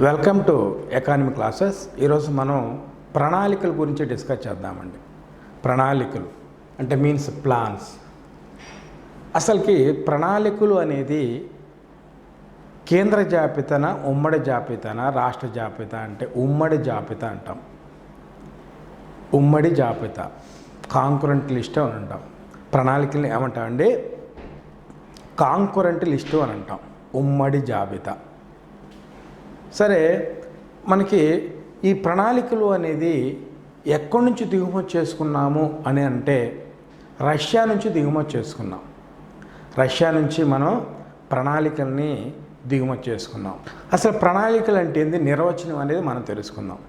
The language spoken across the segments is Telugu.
Welcome to economy classes. ఈరోజు మనం ప్రణాళికల గురించి డిస్కస్ చేద్దామండి. ప్రణాళికలు అంటే మీన్స్ ప్లాన్స్. అసలుకి ప్రణాళికలు అనేది కేంద్ర జాబితాన, ఉమ్మడి జాబితాన, రాష్ట్ర జాబితా అంటే ఉమ్మడి జాబితా అంటాం. ఉమ్మడి జాబితా కాంకరెంట్ లిస్ట్ అని అంటాం. ప్రణాళికల్ని ఏమంటామండి? కాంకరెంట్ లిస్టు అని అంటాం, ఉమ్మడి జాబితా. సరే, మనకి ఈ ప్రణాళికలు అనేది ఎక్కడి నుంచి దిగుమతి చేసుకున్నాము అని అంటే రష్యా నుంచి దిగుమతి చేసుకున్నాం. రష్యా నుంచి మనం ప్రణాళికల్ని దిగుమతి చేసుకున్నాం. అసలు ప్రణాళికలు అంటే ఏంది, నిర్వచనం అనేది మనం తెలుసుకుందాం.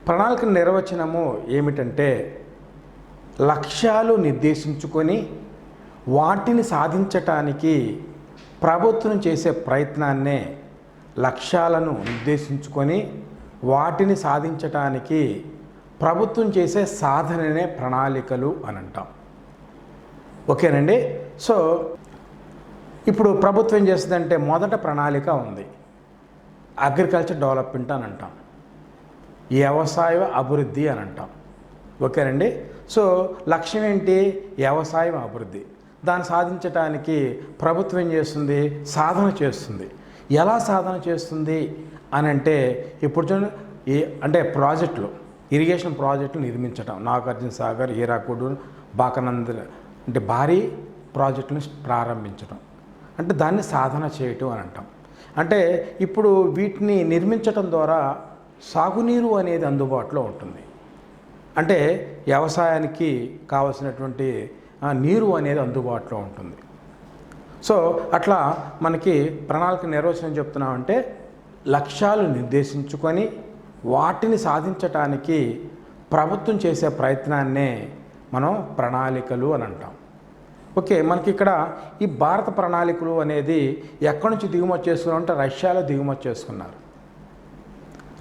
ప్రణాళిక నిర్వచనము ఏమిటంటే లక్ష్యాలు నిర్దేశించుకొని వాటిని సాధించటానికి ప్రభుత్వం చేసే ప్రయత్నాన్నే, లక్ష్యాలను నిర్దేశించుకొని వాటిని సాధించటానికి ప్రభుత్వం చేసే సాధననే ప్రణాళికలు అని అంటాం. ఓకేనండి. సో ఇప్పుడు ప్రభుత్వం ఏం చేస్తుందంటే మొదట ప్రణాళిక ఉంది, అగ్రికల్చర్ డెవలప్మెంట్ అని అంటాం, వ్యవసాయ అభివృద్ధి అని అంటాం. ఓకేనండి. సో లక్ష్యం ఏంటి? వ్యవసాయం అభివృద్ధి. దాన్ని సాధించడానికి ప్రభుత్వం ఏం చేస్తుంది? సాధన చేస్తుంది. ఎలా సాధన చేస్తుంది అని అంటే ఇప్పుడు చూడండి, అంటే ప్రాజెక్టులు, ఇరిగేషన్ ప్రాజెక్టులు నిర్మించడం, నాగార్జున సాగర్, హీరాకుడ్, బాకనంద అంటే భారీ ప్రాజెక్టులను ప్రారంభించడం, అంటే దాన్ని సాధన చేయటం అని అంటాం. అంటే ఇప్పుడు వీటిని నిర్మించటం ద్వారా సాగునీరు అనేది అందుబాటులో ఉంటుంది. అంటే వ్యవసాయానికి కావలసినటువంటి నీరు అనేది అందుబాటులో ఉంటుంది. సో అట్లా మనకి ప్రణాళిక నిర్వచనం చెప్తున్నామంటే లక్ష్యాలు నిర్దేశించుకొని వాటిని సాధించటానికి ప్రభుత్వం చేసే ప్రయత్నాన్నే మనం ప్రణాళికలు అని అంటాం. ఓకే, మనకి ఇక్కడ ఈ భారత ప్రణాళికలు అనేది ఎక్కడి నుంచి దిగుమతి చేసుకున్నారంటే రష్యాలో దిగుమతి చేసుకున్నారు.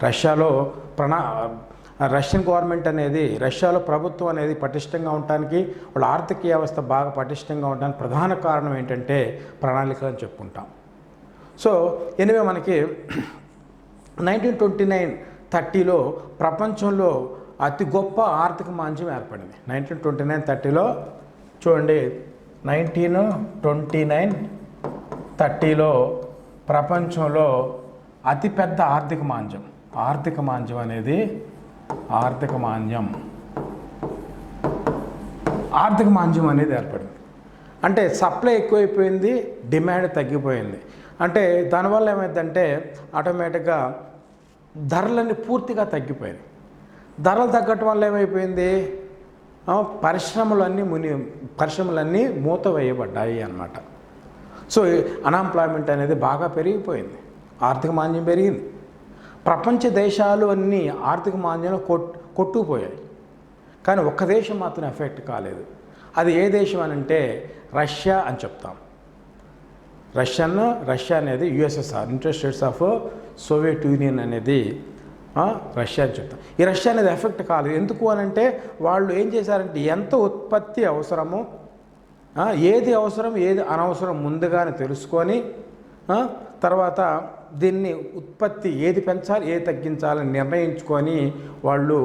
రష్యాలో రష్యన్ గవర్నమెంట్ అనేది, రష్యాలో ప్రభుత్వం అనేది పటిష్టంగా ఉండటానికి, వాళ్ళ ఆర్థిక వ్యవస్థ బాగా పటిష్టంగా ఉండడానికి ప్రధాన కారణం ఏంటంటే ప్రణాళికలు అని చెప్పుకుంటాం. సో ఎనివే మనకి 1929-30లో ప్రపంచంలో అతి గొప్ప ఆర్థిక మాంద్యం ఏర్పడింది. 1929-30లో చూడండి, 1929-30లో ప్రపంచంలో అతిపెద్ద ఆర్థిక మాంద్యం అనేది ఆర్థిక మాంద్యం అనేది ఏర్పడింది. అంటే సప్లై ఎక్కువైపోయింది, డిమాండ్ తగ్గిపోయింది. అంటే దానివల్ల ఏమైందంటే ఆటోమేటిక్గా ధరలన్నీ పూర్తిగా తగ్గిపోయాయి. ధరలు తగ్గటం వల్ల ఏమైపోయింది, పరిశ్రమలన్నీ మూత వేయబడ్డాయి అన్నమాట. సో అన్ఎంప్లాయ్మెంట్ అనేది బాగా పెరిగిపోయింది, ఆర్థిక మాంద్యం పెరిగింది. ప్రపంచ దేశాలు అన్నీ ఆర్థిక మాంద్యంలో కొట్టుకుపోయాయి. కానీ ఒక్క దేశం మాత్రం ఎఫెక్ట్ కాలేదు. అది ఏ దేశం అని అంటే రష్యా అని చెప్తాం. రష్యా అనేది USSR, United states of Soviet union అనేది రష్యా అని చెప్తాం. ఈ రష్యా అనేది ఎఫెక్ట్ కాలేదు. ఎందుకు అని అంటే వాళ్ళు ఏం చేశారంటే ఎంత ఉత్పత్తి అవసరమో, ఏది అవసరం ఏది అనవసరం ముందుగానే తెలుసుకొని తర్వాత దీన్ని ఉత్పత్తి ఏది పెంచాలి ఏది తగ్గించాలని నిర్ణయించుకొని వాళ్ళు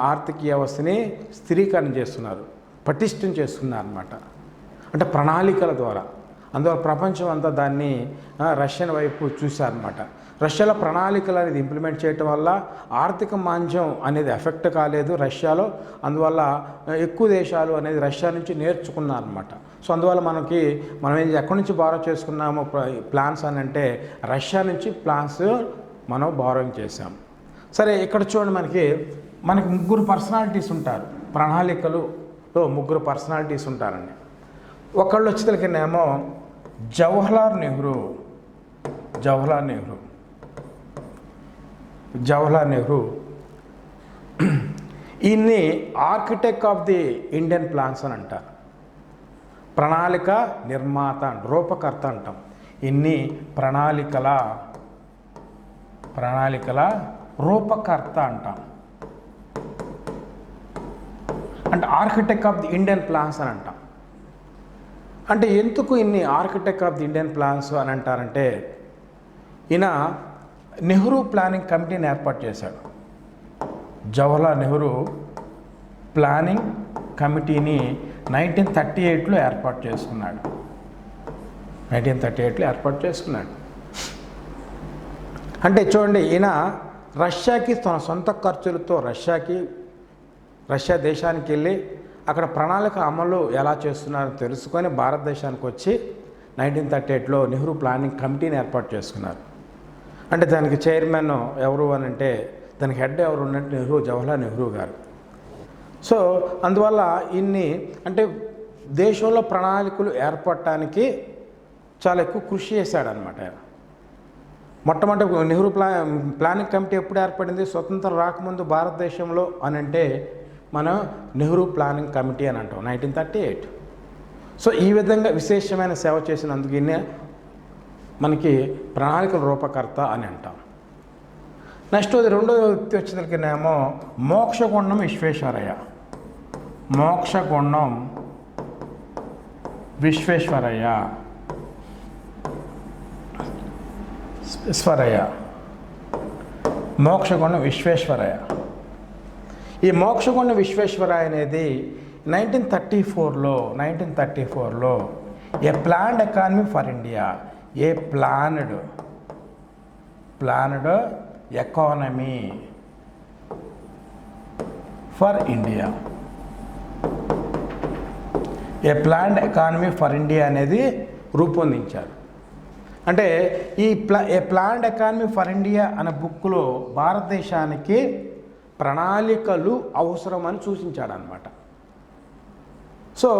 ఆర్థిక వ్యవస్థని స్థిరీకరణ చేస్తున్నారు, పటిష్టం చేస్తున్నారు అన్నమాట. అంటే ప్రణాళికల ద్వారా. అందువల్ల ప్రపంచం అంతా దాన్ని రష్యన్ వైపు చూశారన్నమాట. రష్యాలో ప్రణాళికలు అనేది ఇంప్లిమెంట్ చేయటం వల్ల ఆర్థిక మాంద్యం అనేది ఎఫెక్ట్ కాలేదు రష్యాలో. అందువల్ల ఎక్కువ దేశాలు అనేది రష్యా నుంచి నేర్చుకున్నారన్నమాట. సో అందువల్ల మనం ఎక్కడి నుంచి బారో చేసుకున్నాము ప్లాన్స్ అని అంటే రష్యా నుంచి ప్లాన్స్ మనం బారోయింగ్ చేసాం. సరే, ఇక్కడ చూడండి, మనకి ముగ్గురు పర్సనాలిటీస్ ఉంటారు. ప్రణాళికలులో ముగ్గురు పర్సనాలిటీస్ ఉంటారండి. ఒకళ్ళు వచ్చేసరికినేమో జవహర్లాల్ నెహ్రూ ఈయన్ని architect of the Indian plans అని అంటారు. ప్రణాళిక నిర్మాత, రూపకర్త అంటాం. ఇన్ని ప్రణాళికల రూపకర్త అంటాం. అంటే architect of the Indian plans అని అంటాం. అంటే ఎందుకు ఇన్ని architect of the Indian plans అని అంటారంటే ఈయన నెహ్రూ ప్లానింగ్ కమిటీని ఏర్పాటు చేశాడు. జవహర్లాల్ నెహ్రూ ప్లానింగ్ కమిటీని 1938లో ఏర్పాటు చేసుకున్నాడు. 1938లో ఏర్పాటు చేసుకున్నాడు. అంటే చూడండి, ఈయన రష్యాకి తన సొంత ఖర్చులతో రష్యా దేశానికి వెళ్ళి అక్కడ ప్రణాళిక అమలు ఎలా చేస్తున్నారో తెలుసుకొని భారతదేశానికి వచ్చి 1938లో నెహ్రూ ప్లానింగ్ కమిటీని ఏర్పాటు చేసుకున్నారు. అంటే దానికి చైర్మన్ ఎవరు అని అంటే, దానికి హెడ్ ఎవరు ఉన్నట్టు జవహర్లాల్ నెహ్రూ గారు. సో అందువల్ల ఇన్ని అంటే దేశంలో ప్రణాళికలు ఏర్పడటానికి చాలా ఎక్కువ కృషి చేశాడనమాట. మొట్టమొదటి నెహ్రూ ప్లానింగ్ కమిటీ ఎప్పుడు ఏర్పడింది? స్వతంత్రం రాకముందు భారతదేశంలో అని అంటే మనం నెహ్రూ ప్లానింగ్ కమిటీ అని అంటాం, 1938. సో ఈ విధంగా విశేషమైన సేవ చేసినందుకు మనకి ప్రణాళికల రూపకర్త అని అంటాం. నెక్స్ట్ రెండో వ్యక్తి వచ్చేసరికినేమో మోక్షగుండం విశ్వేశ్వరయ్య. మోక్షగుండం విశ్వేశ్వరయ్య మోక్షగుండం విశ్వేశ్వరయ్య. ఈ మోక్షగుండం విశ్వేశ్వరయ్య అనేది 1934లో a planned economy for India, a planned economy for India, a planned economy for India అనేది రూపొందించారు. అంటే a planned economy for India అనే బుక్లో భారతదేశానికి ప్రణాళికలు అవసరమని సూచించాడు అనమాట. సో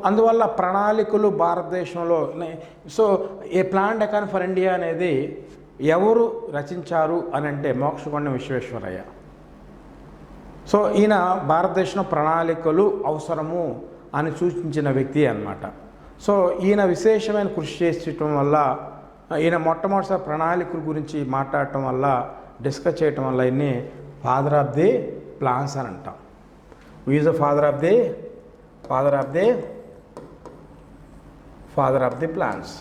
అందువల్ల ప్రణాళికలు భారతదేశంలో so A planned economy for India అనేది ఎవరు రచించారు అని అంటే మోక్షగుండం విశ్వేశ్వరయ్య. సో ఈయన భారతదేశంలో ప్రణాళికలు అవసరము అని సూచించిన వ్యక్తి అన్నమాట. సో ఈయన విశేషమైన కృషి చేయటం వల్ల, ఈయన మొట్టమొదటిసారి ప్రణాళికల గురించి మాట్లాడటం వల్ల, డిస్కస్ చేయటం వల్ల ఈయన్ని ఫాదర్ ఆఫ్ ది ప్లాన్స్ అని అంటాం. Who is the father of the plans.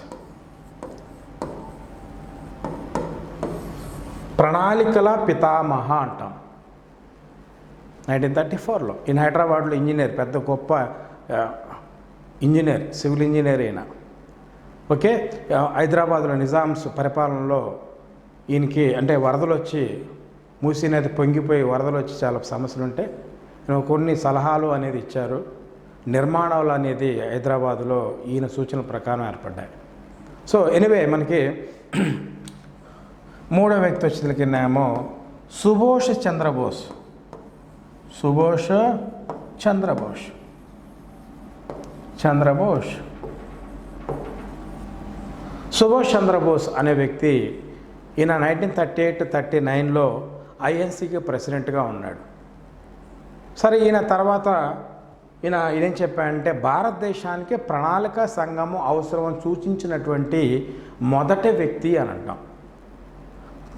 ప్రణాళికల పితామహ అంటాం. 1934లో ఈయన హైదరాబాద్లో ఇంజనీర్, పెద్ద గొప్ప ఇంజనీర్, సివిల్ ఇంజనీర్ అయినా. ఓకే, హైదరాబాద్లో నిజామ్స్ పరిపాలనలో ఈయనకి అంటే వరదలు వచ్చి మూసీ నది పొంగిపోయి వరదలు వచ్చి చాలా సమస్యలు ఉంటే కొన్ని సలహాలు అనేది ఇచ్చారు. నిర్మాణాలు అనేది హైదరాబాద్లో ఈయన సూచనల ప్రకారం ఏర్పడ్డాయి. సో ఎనివే మనకి మూడో వ్యక్తి వచ్చేసరికినేమో సుభాష్ చంద్రబోస్. సుభాష్ చంద్రబోస్ అనే వ్యక్తి ఈయన 1938-39లో ఐఎన్సీకి ప్రెసిడెంట్గా ఉన్నాడు. సరే, ఈయన తర్వాత ఈయనేం చెప్పాడంటే భారతదేశానికి ప్రణాళిక సంఘము అవసరం సూచించినటువంటి మొదటి వ్యక్తి అని అంటాం.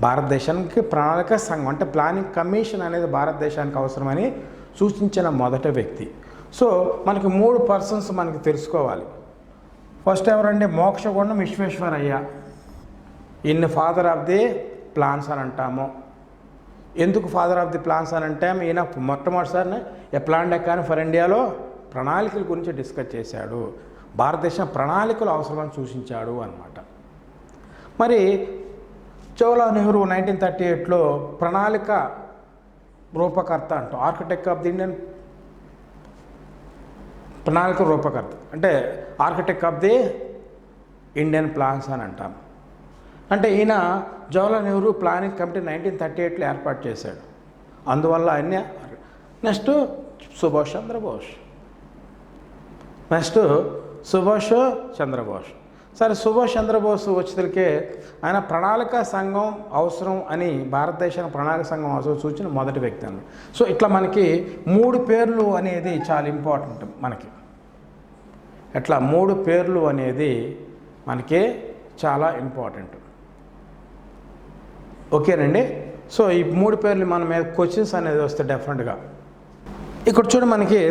భారతదేశానికి ప్రణాళిక సంఘం అంటే ప్లానింగ్ కమిషన్ అనేది భారతదేశానికి అవసరమని సూచించిన మొదటి వ్యక్తి. సో మనకి 3 పర్సన్స్ మనకి తెలుసుకోవాలి. ఫస్ట్ ఎవరంటే మోక్షగుండం విశ్వేశ్వరయ్య. ఈయన్ని ఫాదర్ ఆఫ్ ది ప్లాన్స్ అని అంటాము. ఎందుకు ఫాదర్ ఆఫ్ ది ప్లాన్స్ అని అంటే ఈయన మొట్టమొదటిసారి ఏ ప్లాన్డ్ ఎకానమీ ఫర్ ఇండియాలో ప్రణాళికల గురించి డిస్కస్ చేశాడు. భారతదేశం ప్రణాళికలు అవసరమని సూచించాడు అన్నమాట. మరి జవహర్లాల్ నెహ్రూ 1938లో ప్రణాళిక రూపకర్త అంటాం. ఆర్కిటెక్ట్ ఆఫ్ ది ఇండియన్ ప్రణాళిక రూపకర్త అంటే architect of the Indian plans అని అంటాం. అంటే ఈయన జవహర్లాల్ నెహ్రూ ప్లానింగ్ కమిటీ 1938లో ఏర్పాటు చేశాడు. అందువల్ల ఆయన నెక్స్ట్ సుభాష్ చంద్రబోస్. సరే, సుభాష్ చంద్రబోస్ వచ్చేసరికి ఆయన ప్రణాళిక సంఘం అవసరం అని భారతదేశానికి ప్రణాళిక సంఘం అవసరం సూచించిన మొదటి వ్యక్తి అన్నమాట. సో ఇట్లా మనకి 3 పేర్లు అనేది చాలా ఇంపార్టెంట్. మనకి ఎట్లా 3 పేర్లు అనేది మనకి చాలా ఇంపార్టెంట్. ఓకేనండి. సో ఈ 3 పేర్లు మన మీద క్వశ్చన్స్ అనేది వస్తే డెఫినెట్గా ఇక్కడ చూడ మనకి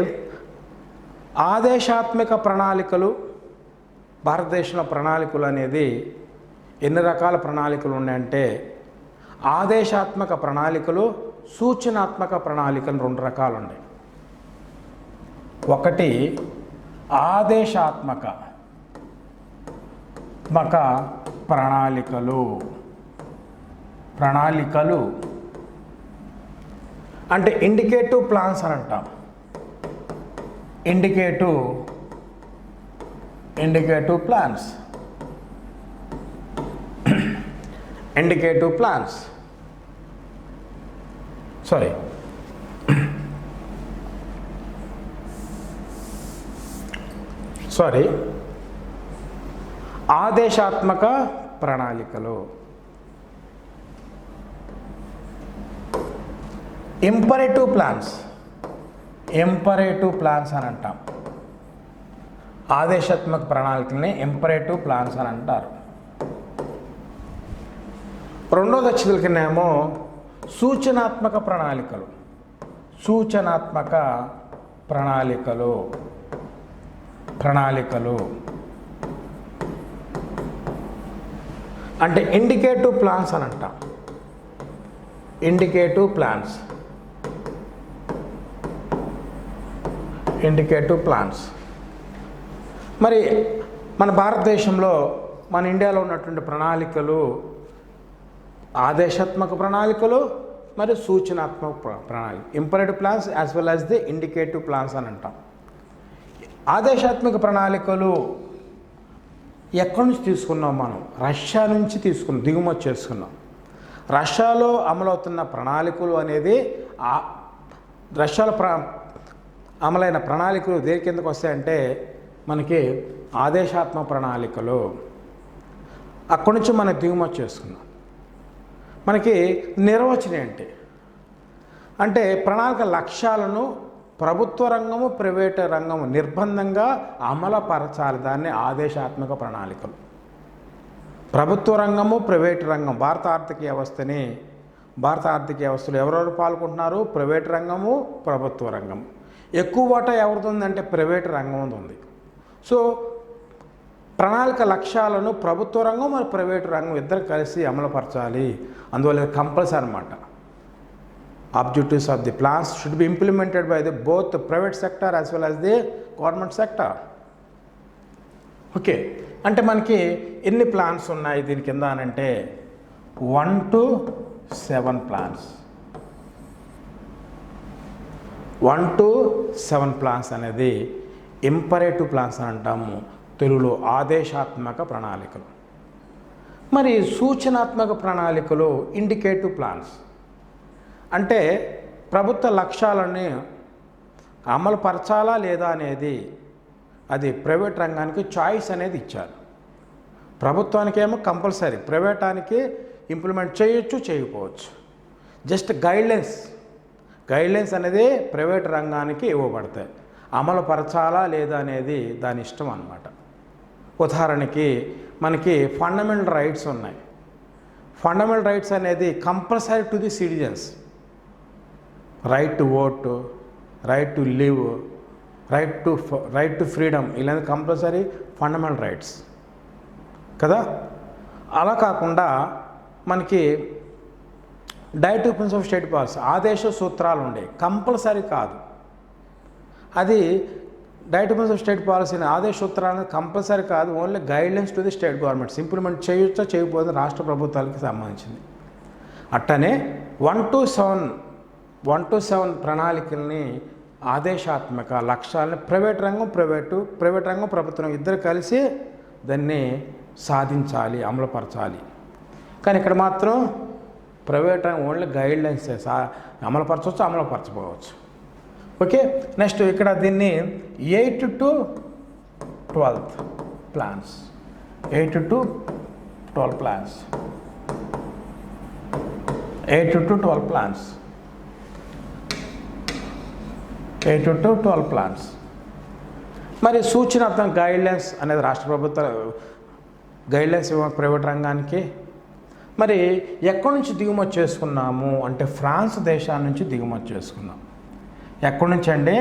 ఆదేశాత్మక ప్రణాళికలు, భారతదేశంలో ప్రణాళికలు అనేది ఎన్ని రకాల ప్రణాళికలు ఉన్నాయంటే ఆదేశాత్మక ప్రణాళికలు, సూచనాత్మక ప్రణాళికలు 2 రకాలు ఉన్నాయి. ఒకటి ఆదేశాత్మక ప్రణాళికలు అంటే ఇండికేటివ్ ప్లాన్స్ అని అంటాం. ఇండికేటివ్ ప్లాన్స్ ఆదేశాత్మక ప్రణాళికలు. ఇంపరేటివ్ ప్లాన్స్ అని అంటాం. ఆదేశాత్మక ప్రణాళికల్ని ఇంపరేటివ్ ప్లాన్స్ అని అంటారు. రెండోది వచ్చేసరికినేమో సూచనాత్మక ప్రణాళికలు అంటే ఇండికేటివ్ ప్లాన్స్ అని అంటాం. ఇండికేటివ్ ప్లాన్స్ మరి మన భారతదేశంలో, మన ఇండియాలో ఉన్నటువంటి ప్రణాళికలు ఆదేశాత్మక ప్రణాళికలు మరియు సూచనాత్మక ప్రణాళిక, imperative plans as well as the indicative plans అని అంటాం. ఆదేశాత్మక ప్రణాళికలు ఎక్కడి నుంచి తీసుకున్నాం? మనం రష్యా నుంచి దిగుమతి చేసుకున్నాం. రష్యాలో అమలవుతున్న ప్రణాళికలు అనేది రష్యాలో అమలైన ప్రణాళికలు దేని కిందకు వస్తాయంటే మనకి ఆదేశాత్మక ప్రణాళికలు. అక్కడి నుంచి మనం దిగుమతి చేసుకున్నాం. మనకి నిర్వచనం ఏంటి అంటే ప్రణాళిక లక్ష్యాలను ప్రభుత్వ రంగము, ప్రైవేటు రంగము నిర్బంధంగా అమలుపరచాలి. దాన్ని ఆదేశాత్మక ప్రణాళికలు. ప్రభుత్వ రంగము, ప్రైవేటు రంగం, భారత ఆర్థిక వ్యవస్థలో ఎవరెవరు పాల్గొంటున్నారు? ప్రైవేటు రంగము, ప్రభుత్వ రంగం. ఎక్కువ వాటా ఎవరిది ఉందంటే ప్రైవేటు రంగం ఉంది. సో ప్రణాళిక లక్ష్యాలను ప్రభుత్వ రంగం మరియు ప్రైవేటు రంగం ఇద్దరు కలిసి అమలుపరచాలి. అందువల్ల కంపల్సరీ అన్నమాట. Objectives of the plans should be implemented by both the private sector as well as the government sector. Okay, అంటే మనకి ఎన్ని ప్లాన్స్ ఉన్నాయి దీని కింద అని అంటే 1 to 7 ప్లాన్స్. 1 to 7 ప్లాన్స్ అనేది ఇంపరేటివ్ ప్లాన్స్ అని అంటాము తెలుగులో, ఆదేశాత్మక ప్రణాళికలు. మరి సూచనాత్మక ప్రణాళికలు ఇండికేటివ్ ప్లాన్స్ అంటే ప్రభుత్వ లక్ష్యాలని అమలు పరచాలా లేదా అనేది అది ప్రైవేట్ రంగానికి చాయిస్ అనేది ఇచ్చారు. ప్రభుత్వానికి ఏమో కంపల్సరీ, ప్రైవేటానికి ఇంప్లిమెంట్ చేయొచ్చు, చేయకపోవచ్చు. జస్ట్ గైడ్లైన్స్ అనేది ప్రైవేట్ రంగానికి ఇవ్వబడతాయి. అమలు పరచాలా లేదా అనేది దాని ఇష్టం అన్నమాట. ఉదాహరణకి మనకి ఫండమెంటల్ రైట్స్ ఉన్నాయి. ఫండమెంటల్ రైట్స్ అనేది compulsory to the citizens. Right to vote, right to live, right to freedom, ఇలాంటి కంపల్సరీ ఫండమెంటల్ రైట్స్ కదా. అలా కాకుండా మనకి directive principle of state policy, ఆదేశ సూత్రాలు ఉండే, కంపల్సరీ కాదు. అది డైరెక్టివ్ ప్రిన్సిపల్ ఆఫ్ స్టేట్ పాలసీని ఆదేశ సూత్రాలను కంపల్సరీ కాదు, only guidelines to the state governments. Implement చేయొచ్చో చేయకపోతే రాష్ట్ర ప్రభుత్వాలకి సంబంధించింది. అట్టనే 1 to 7 ప్రణాళికల్ని ఆదేశాత్మక లక్ష్యాలని ప్రైవేట్ రంగం ప్రభుత్వం ఇద్దరు కలిసి దాన్ని సాధించాలి, అమలుపరచాలి. కానీ ఇక్కడ మాత్రం ప్రైవేట్ రంగం ఓన్లీ గైడ్లైన్స్ అమలుపరచవచ్చు, అమలుపరచకపోవచ్చు. ఓకే, నెక్స్ట్ ఇక్కడ దీన్ని 8 to 12 plans. 8 to 12 plans. 8 to 12 plans. 8 to 12 plans. మరి సూచనాత్మక గైడ్లైన్స్ అనేది రాష్ట్ర ప్రభుత్వ గైడ్లైన్స్ ప్రైవేట్ రంగానికి. మరి ఎక్కడి నుంచి దిగుమతి చేసుకున్నాము అంటే ఫ్రాన్స్ దేశాన్ని నుంచి దిగుమతి చేసుకున్నాం. ఎక్కడి నుంచి అండి?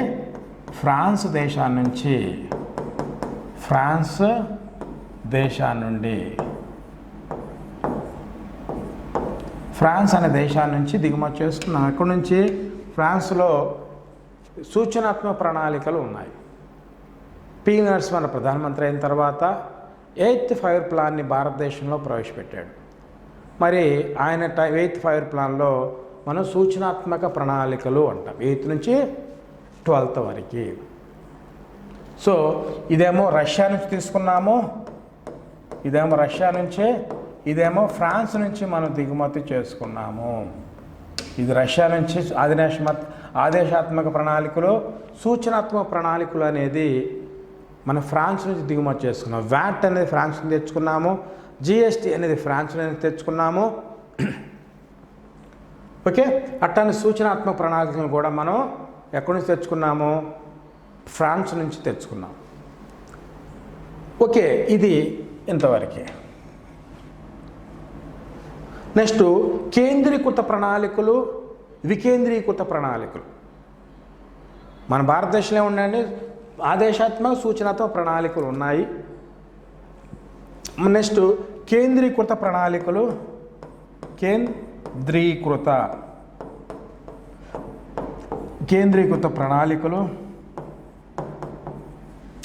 ఫ్రాన్స్ దేశాన్ని నుంచి. ఫ్రాన్స్ దేశాన్ని నుండి ఫ్రాన్స్ అనే దేశాల నుంచి దిగుమతి చేసుకున్నాం. అక్కడి నుంచి ఫ్రాన్స్లో సూచనాత్మక ప్రణాళికలు ఉన్నాయి. పి నరసింహన్ ప్రధానమంత్రి అయిన తర్వాత 8th ఫైర్ ప్లాన్ని భారతదేశంలో ప్రవేశపెట్టాడు. మరి ఆయన 8th ఫైర్ ప్లాన్లో మనం సూచనాత్మక ప్రణాళికలు అంటాం 8th నుంచి 12th వరకు. సో ఇదేమో రష్యా నుంచి తీసుకున్నాము, ఇదేమో రష్యా నుంచే, ఇదేమో ఫ్రాన్స్ నుంచి మనం దిగుమతి చేసుకున్నాము. ఇది రష్యా నుంచి ఆదేశాత్మక ప్రణాళికలు, సూచనాత్మక ప్రణాళికలు అనేది మనం ఫ్రాన్స్ నుంచి దిగుమతి చేసుకున్నాం. వ్యాట్ అనేది ఫ్రాన్స్ నుంచి తెచ్చుకున్నాము, జిఎస్టీ అనేది ఫ్రాన్స్ నుంచి తెచ్చుకున్నాము. ఓకే, అట్లానే సూచనాత్మక ప్రణాళికలను కూడా మనం ఎక్కడి నుంచి తెచ్చుకున్నాము? ఫ్రాన్స్ నుంచి తెచ్చుకున్నాం. ఓకే, ఇది ఇంతవరకే. నెక్స్ట్ కేంద్రీకృత ప్రణాళికలు, వికేంద్రీకృత ప్రణాళికలు. మన భారతదేశంలో ఉండండి ఆదేశాత్మక సూచనాత్మక ప్రణాళికలు ఉన్నాయి. నెక్స్ట్ కేంద్రీకృత ప్రణాళికలు, కేంద్రీకృత ప్రణాళికలు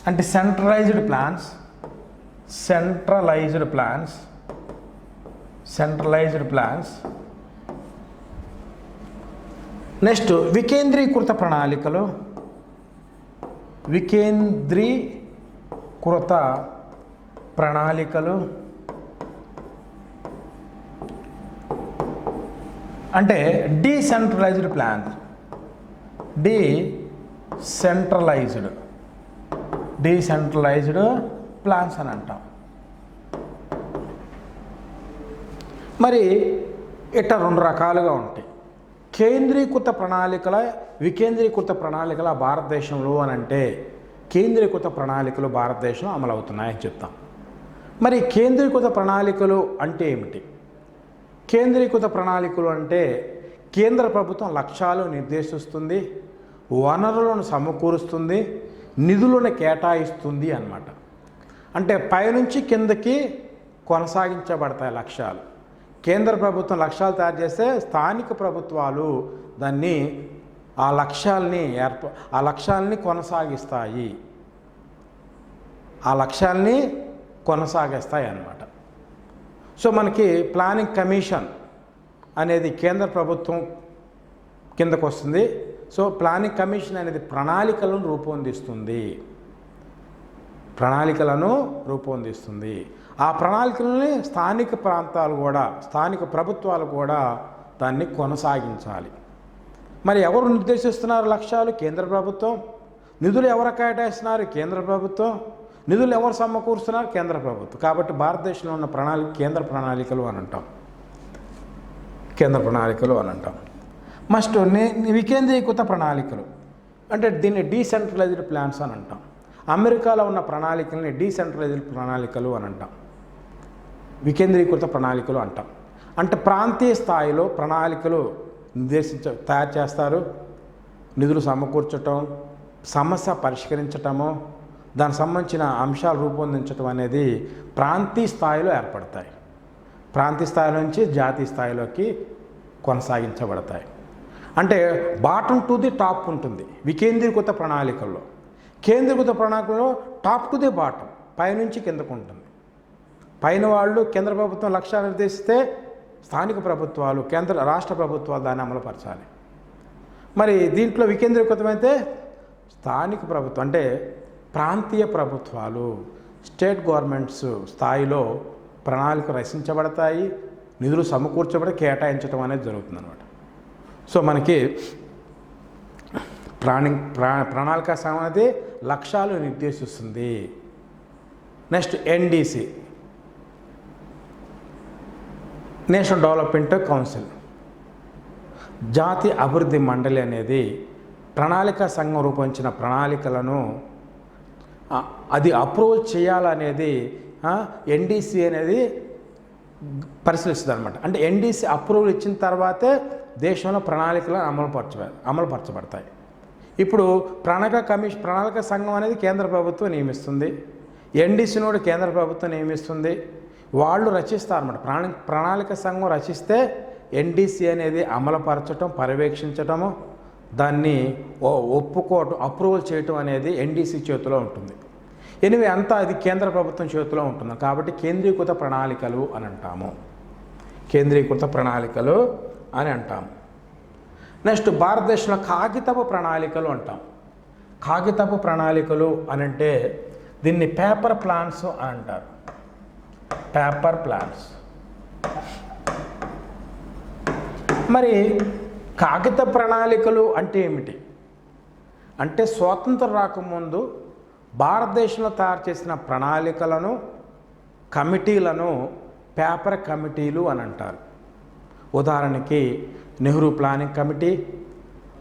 అంటే సెంట్రలైజ్డ్ ప్లాన్స్. నెక్స్ట్ వికేంద్రీకృత ప్రణాళికలు, అంటే డీసెంట్రలైజ్డ్ ప్లాన్స్ అని అంటాం. మరి ఇట్లా 2 రకాలుగా ఉంటాయి. కేంద్రీకృత ప్రణాళికల, వికేంద్రీకృత ప్రణాళికల భారతదేశంలో అని అంటే కేంద్రీకృత ప్రణాళికలు భారతదేశంలో అమలవుతున్నాయని చెప్తాం. మరి కేంద్రీకృత ప్రణాళికలు అంటే ఏమిటి? కేంద్రీకృత ప్రణాళికలు అంటే కేంద్ర ప్రభుత్వం లక్ష్యాలు నిర్దేశిస్తుంది, వనరులను సమకూరుస్తుంది, నిధులను కేటాయిస్తుంది అన్నమాట. అంటే పైనుంచి కిందకి కొనసాగించబడతాయి లక్ష్యాలు. కేంద్ర ప్రభుత్వం లక్ష్యాలు తయారు చేస్తే స్థానిక ప్రభుత్వాలు దాన్ని ఆ లక్ష్యాల్ని కొనసాగిస్తాయి అన్నమాట. సో మనకి ప్లానింగ్ కమిషన్ అనేది కేంద్ర ప్రభుత్వం కిందకు వస్తుంది. సో ప్లానింగ్ కమిషన్ అనేది ప్రణాళికలను రూపొందిస్తుంది. ఆ ప్రణాళికలని స్థానిక ప్రభుత్వాలు కూడా దాన్ని కొనసాగించాలి. మరి ఎవరు నిర్దేశిస్తున్నారు లక్ష్యాలు? కేంద్ర ప్రభుత్వం. నిధులు ఎవరు కేటాయిస్తున్నారు? కేంద్ర ప్రభుత్వం. నిధులు ఎవరు సమకూరుస్తున్నారు? కేంద్ర ప్రభుత్వం. కాబట్టి భారతదేశంలో ఉన్న కేంద్ర ప్రణాళికలు అని అంటాం. మస్ట్ వికేంద్రీకృత ప్రణాళికలు అంటే దీన్ని డీసెంట్రలైజ్డ్ ప్లాన్స్ అని అంటాం. అమెరికాలో ఉన్న ప్రణాళికల్ని డీసెంట్రలైజ్డ్ ప్రణాళికలు అని అంటాం, వికేంద్రీకృత ప్రణాళికలు అంటాం. అంటే ప్రాంతీయ స్థాయిలో ప్రణాళికలు తయారు చేస్తారు, నిధులు సమకూర్చటం, సమస్య పరిష్కరించటము, దానికి సంబంధించిన అంశాలు రూపొందించడం అనేది ప్రాంతీయ స్థాయిలో ఏర్పడతాయి. ప్రాంతీయ స్థాయి నుంచి జాతీయ స్థాయిలోకి కొనసాగించబడతాయి. అంటే బాటమ్ టు ది టాప్ ఉంటుంది వికేంద్రీకృత ప్రణాళికల్లో. కేంద్రీకృత ప్రణాళికల్లో టాప్ టు ది బాటమ్, పైనుంచి కిందకు ఉంటుంది. పైన వాళ్ళు కేంద్ర ప్రభుత్వం లక్ష్యాలు నిర్దేశిస్తే స్థానిక ప్రభుత్వాలు, రాష్ట్ర ప్రభుత్వాలు దాన్ని అమలుపరచాలి. మరి దీంట్లో వికేంద్రీకృతమైతే స్థానిక ప్రభుత్వం అంటే ప్రాంతీయ ప్రభుత్వాలు, స్టేట్ గవర్నమెంట్స్ స్థాయిలో ప్రణాళికలు రచించబడతాయి, నిధులు సమకూర్చబడి కేటాయించడం అనేది జరుగుతుంది అన్నమాట. సో మనకి ప్రణాళిక సంఘం అనేది లక్ష్యాలు నిర్దేశిస్తుంది. Next NDC, national development council, జాతీయ అభివృద్ధి మండలి అనేది ప్రణాళిక సంఘం రూపొందించిన ప్రణాళికలను అది అప్రూవల్ చేయాలనేది NDC అనేది పరిశీలిస్తుంది అనమాట. అంటే NDC అప్రూవల్ ఇచ్చిన తర్వాతే దేశంలో ప్రణాళికలు అమలుపరచబడతాయి. ఇప్పుడు ప్రణాళిక సంఘం అనేది కేంద్ర ప్రభుత్వం నియమిస్తుంది, NDCని కూడా కేంద్ర ప్రభుత్వం నియమిస్తుంది. వాళ్ళు రచిస్తారు అన్నమాట. ప్రణాళిక సంఘం రచిస్తే ఎన్డీసీ అనేది అమలుపరచడం, పర్యవేక్షించటము, దాన్ని ఒప్పుకోవటం, అప్రూవల్ చేయటం అనేది ఎన్డీసీ చేతిలో ఉంటుంది. ఎనివే అంతా అది కేంద్ర ప్రభుత్వం చేతిలో ఉంటుంది. కాబట్టి కేంద్రీకృత ప్రణాళికలు అని అంటాము. కేంద్రీకృత ప్రణాళికలు అని అంటాము. నెక్స్ట్ భారతదేశంలో కాగితపు ప్రణాళికలు అంటాం. కాగితపు ప్రణాళికలు అని అంటే దీన్ని పేపర్ ప్లాన్స్ అని అంటారు. Paper plans. మరి కాగిత ప్రణాళికలు అంటే ఏమిటి అంటే స్వాతంత్రం రాకముందు భారతదేశంలో తయారు చేసిన ప్రణాళికలను, కమిటీలను పేపర్ కమిటీలు అని అంటారు. ఉదాహరణకి Nehru planning committee,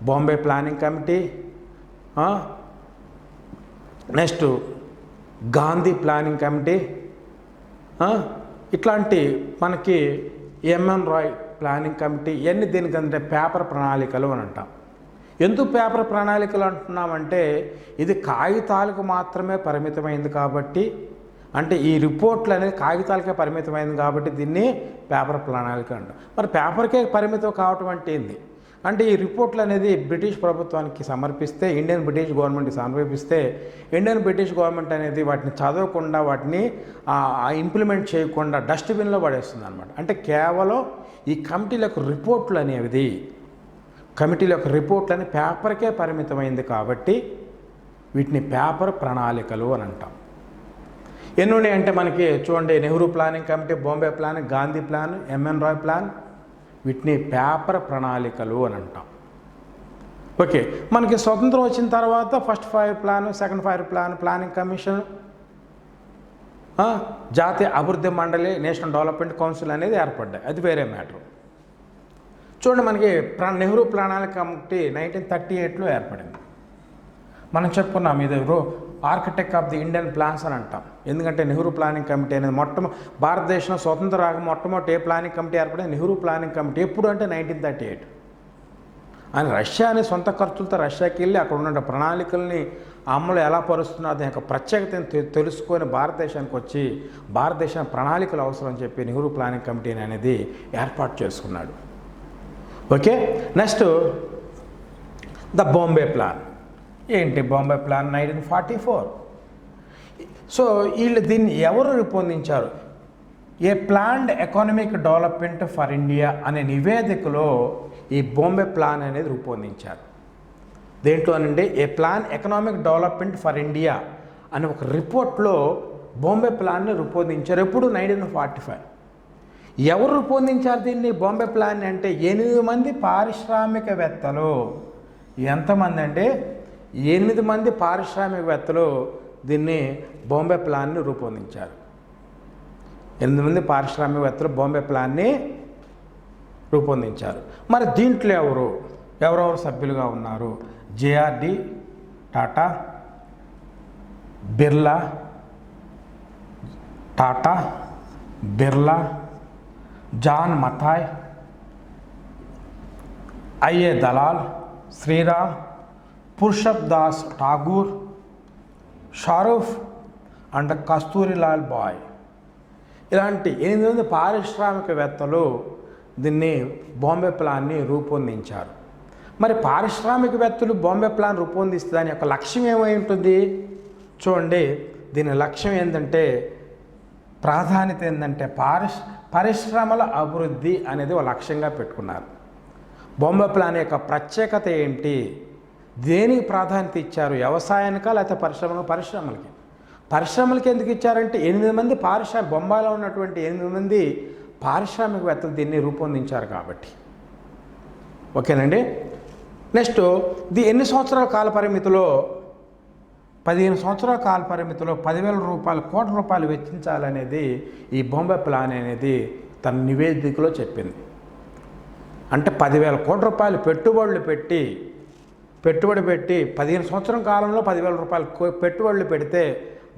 Bombay planning committee, next Gandhi planning committee, ఇట్లాంటి మనకి ఎంఎన్ రాయ్ ప్లానింగ్ కమిటీ, ఇవన్నీ దీనికంటే పేపర్ ప్రణాళికలు అని అంటాం. ఎందుకు పేపర్ ప్రణాళికలు అంటున్నామంటే ఇది కాగితాలకు మాత్రమే పరిమితమైంది కాబట్టి, అంటే ఈ రిపోర్ట్లు అనేది కాగితాలకే పరిమితమైంది కాబట్టి దీన్ని పేపర్ ప్రణాళిక అంటాం. మరి పేపర్కే పరిమితం కావటం అంటే ఏంది అంటే ఈ రిపోర్ట్లు అనేది బ్రిటిష్ ప్రభుత్వానికి సమర్పిస్తే, ఇండియన్ బ్రిటిష్ గవర్నమెంట్కి సమర్పిస్తే ఇండియన్ బ్రిటిష్ గవర్నమెంట్ అనేది వాటిని చదవకుండా, వాటిని ఇంప్లిమెంట్ చేయకుండా డస్ట్బిన్లో పడేస్తుంది అనమాట. అంటే కేవలం ఈ కమిటీల యొక్క రిపోర్ట్లు అనేవి, కమిటీల యొక్క రిపోర్ట్లు అని పేపర్కే పరిమితమైంది కాబట్టి వీటిని పేపర్ ప్రణాళికలు అని అంటాం. ఎన్ని ఉన్నాయంటే మనకి చూడండి, Nehru planning committee, Bombay plan, Gandhi plan, MN Roy plan, వీటిని పేపర్ ప్రణాళికలు అని అంటాం. ఓకే, మనకి స్వతంత్రం వచ్చిన తర్వాత first 5 plan, second 5 plan, planning commission, జాతీయ అభివృద్ధి మండలి, నేషనల్ డెవలప్మెంట్ కౌన్సిల్ అనేది ఏర్పడ్డాయి. అది వేరే మ్యాటర్. చూడండి, మనకి నెహ్రూ ప్రణాళిక కమిటీ 1938లో ఏర్పడింది. మనం చెప్పుకున్నాం ఇది architect of the Indian plans అని అంటాం. ఎందుకంటే నెహ్రూ ప్లానింగ్ కమిటీ అనేది భారతదేశం స్వతంత్ర రాక మొట్టమొదటి ఏ ప్లానింగ్ కమిటీ ఏర్పడింది? Nehru planning committee. ఎప్పుడు అంటే 1938. ఆయన రష్యాని సొంత ఖర్చులతో రష్యాకి వెళ్ళి అక్కడ ఉన్న ప్రణాళికల్ని అమలు ఎలా పరుస్తున్నారు దాని యొక్క ప్రత్యేకతను తెలుసుకొని భారతదేశానికి వచ్చి భారతదేశ ప్రణాళికలు అవసరం అని చెప్పి నెహ్రూ ప్లానింగ్ కమిటీ అనేది ఏర్పాటు చేసుకున్నాడు. Okay, next the Bombay plan. ఏంటి బాంబే ప్లాన్? 1944. సో వీళ్ళు దీన్ని ఎవరు రూపొందించారు? A planned economic development for India అనే నివేదికలో ఈ బాంబే ప్లాన్ అనేది రూపొందించారు. దేంట్లో అనండి, a plan economic development for India అనే ఒక రిపోర్ట్లో బాంబే ప్లాన్ని రూపొందించారు. ఎప్పుడు? 1945. ఎవరు రూపొందించారు దీన్ని బాంబే ప్లాన్ అంటే 8 మంది పారిశ్రామికవేత్తలు. ఎంతమంది అంటే 8 మంది పారిశ్రామికవేత్తలు దీన్ని బాంబే ప్లాన్ని రూపొందించారు. 8 మంది పారిశ్రామికవేత్తలు బాంబే ప్లాన్ని రూపొందించారు. మరి దీంట్లో ఎవరెవరు సభ్యులుగా ఉన్నారు? జేఆర్డి టాటా, బిర్లా, జాన్ మథాయ్, ఐఏ దలాల్, శ్రీరామ్, పురుషోత్తమ్ దాస్ ఠాగూర్, షారూఫ్ అండ్ కస్తూరిలాల్ బాయ్. ఇలాంటి 8 మంది పారిశ్రామికవేత్తలు దీన్ని బాంబే ప్లాన్ని రూపొందించారు. మరి పారిశ్రామికవేత్తలు బాంబే ప్లాన్ రూపొందిస్తే దాని యొక్క లక్ష్యం ఏమై ఉంటుంది? చూడండి, దీని లక్ష్యం ఏంటంటే, ప్రాధాన్యత ఏంటంటే పరిశ్రమల అభివృద్ధి అనేది ఒక లక్ష్యంగా పెట్టుకున్నారు. బాంబే ప్లాన్ యొక్క ప్రత్యేకత ఏంటి? దేనికి ప్రాధాన్యత ఇచ్చారు? వ్యవసాయానికా లేకపోతే పరిశ్రమలకి? పరిశ్రమలకి ఎందుకు ఇచ్చారంటే 8 మంది బొంబాయిలో ఉన్నటువంటి 8 మంది పారిశ్రామికవేత్తలు దీన్ని రూపొందించారు కాబట్టి. ఓకేనండి. నెక్స్ట్ ఎన్ని సంవత్సరాల కాల పరిమితిలో? 15 సంవత్సరాల కాల పరిమితిలో 10,000 కోట్ల రూపాయలు వెచ్చించాలనేది ఈ బాంబే ప్లాన్ అనేది తన నివేదికలో చెప్పింది. అంటే 10,000 కోట్ల రూపాయలు పెట్టుబడి పెట్టి 15 సంవత్సరం కాలంలో 10,000 రూపాయలు పెట్టుబడులు పెడితే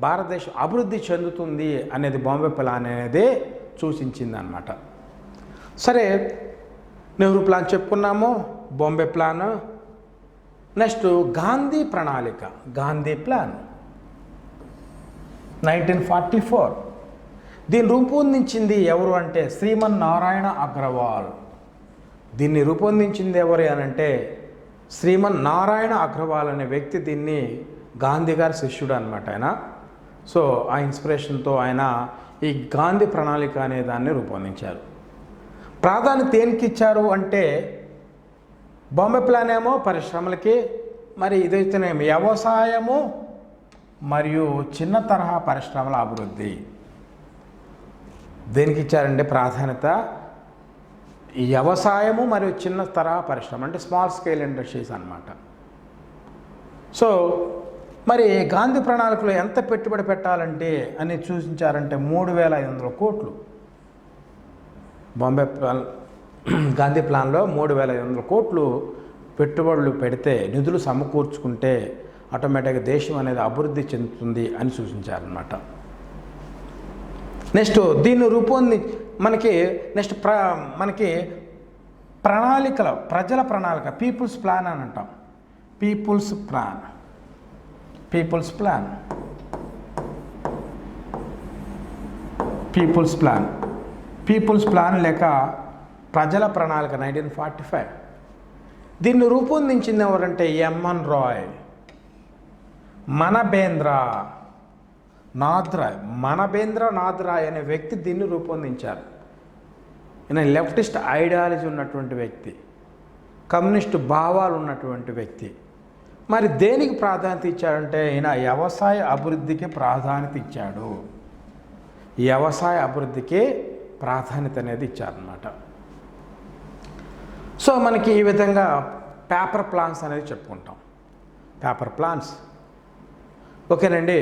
భారతదేశం అభివృద్ధి చెందుతుంది అనేది బాంబే ప్లాన్ అనేది సూచించింది అన్నమాట. సరే, నెహ్రూ ప్లాన్ చెప్పుకున్నాము, బాంబే ప్లాన్. నెక్స్ట్ గాంధీ ప్రణాళిక, గాంధీ ప్లాన్ 1944. దీన్ని రూపొందించింది ఎవరు అంటే శ్రీమన్ నారాయణ అగ్రవాల్. దీన్ని రూపొందించింది ఎవరు అనంటే శ్రీమన్ నారాయణ అగ్రవాల్ అనే వ్యక్తి దీన్ని గాంధీ గారి శిష్యుడు అనమాట ఆయన. సో ఆ ఇన్స్పిరేషన్తో ఆయన ఈ గాంధీ ప్రణాళిక అనే దాన్ని రూపొందించారు. ప్రాధాన్యత దేనికి ఇచ్చారు అంటే బాంబే ప్లాన్ ఏమో పరిశ్రమలకి, మరి ఇదైతేనే వ్యవసాయము మరియు చిన్న తరహా పరిశ్రమల అభివృద్ధి. దేనికి ఇచ్చారంటే ప్రాధాన్యత ఈ వ్యవసాయము మరియు చిన్న తరహా పరిశ్రమ అంటే స్మాల్ స్కేల్ ఇండస్ట్రీస్ అన్నమాట. సో మరి గాంధీ ప్రణాళికలో ఎంత పెట్టుబడి పెట్టాలంటే అని సూచించారంటే 3,500 కోట్లు. బాంబే ప్లాన్ గాంధీ ప్లాన్లో 3,500 కోట్లు పెట్టుబడులు పెడితే, నిధులు సమకూర్చుకుంటే ఆటోమేటిక్గా దేశం అనేది అభివృద్ధి చెందుతుంది అని సూచించారనమాట. నెక్స్ట్ దీన్ని మనకి ప్రణాళికల ప్రజల ప్రణాళిక పీపుల్స్ ప్లాన్ అని అంటాం. పీపుల్స్ ప్లాన్ లేక ప్రజల ప్రణాళిక 1945. దీన్ని రూపొందించింది ఎవరంటే ఎంఎన్ రాయ్, మనబేంద్ర నాథ్ రాయ్ అనే వ్యక్తి దీన్ని రూపొందించారు. ఈయన లెఫ్టిస్ట్ ఐడియాలజీ ఉన్నటువంటి వ్యక్తి, కమ్యూనిస్టు భావాలు ఉన్నటువంటి వ్యక్తి. మరి దేనికి ప్రాధాన్యత ఇచ్చాడంటే ఈయన వ్యవసాయ అభివృద్ధికి ప్రాధాన్యత ఇచ్చాడు. వ్యవసాయ అభివృద్ధికి ప్రాధాన్యత అనేది ఇచ్చారన్నమాట. సో మనకి ఈ విధంగా పేపర్ ప్లాన్స్ అనేది చెప్పుకుంటాం. పేపర్ ప్లాన్స్ ఓకేనండి.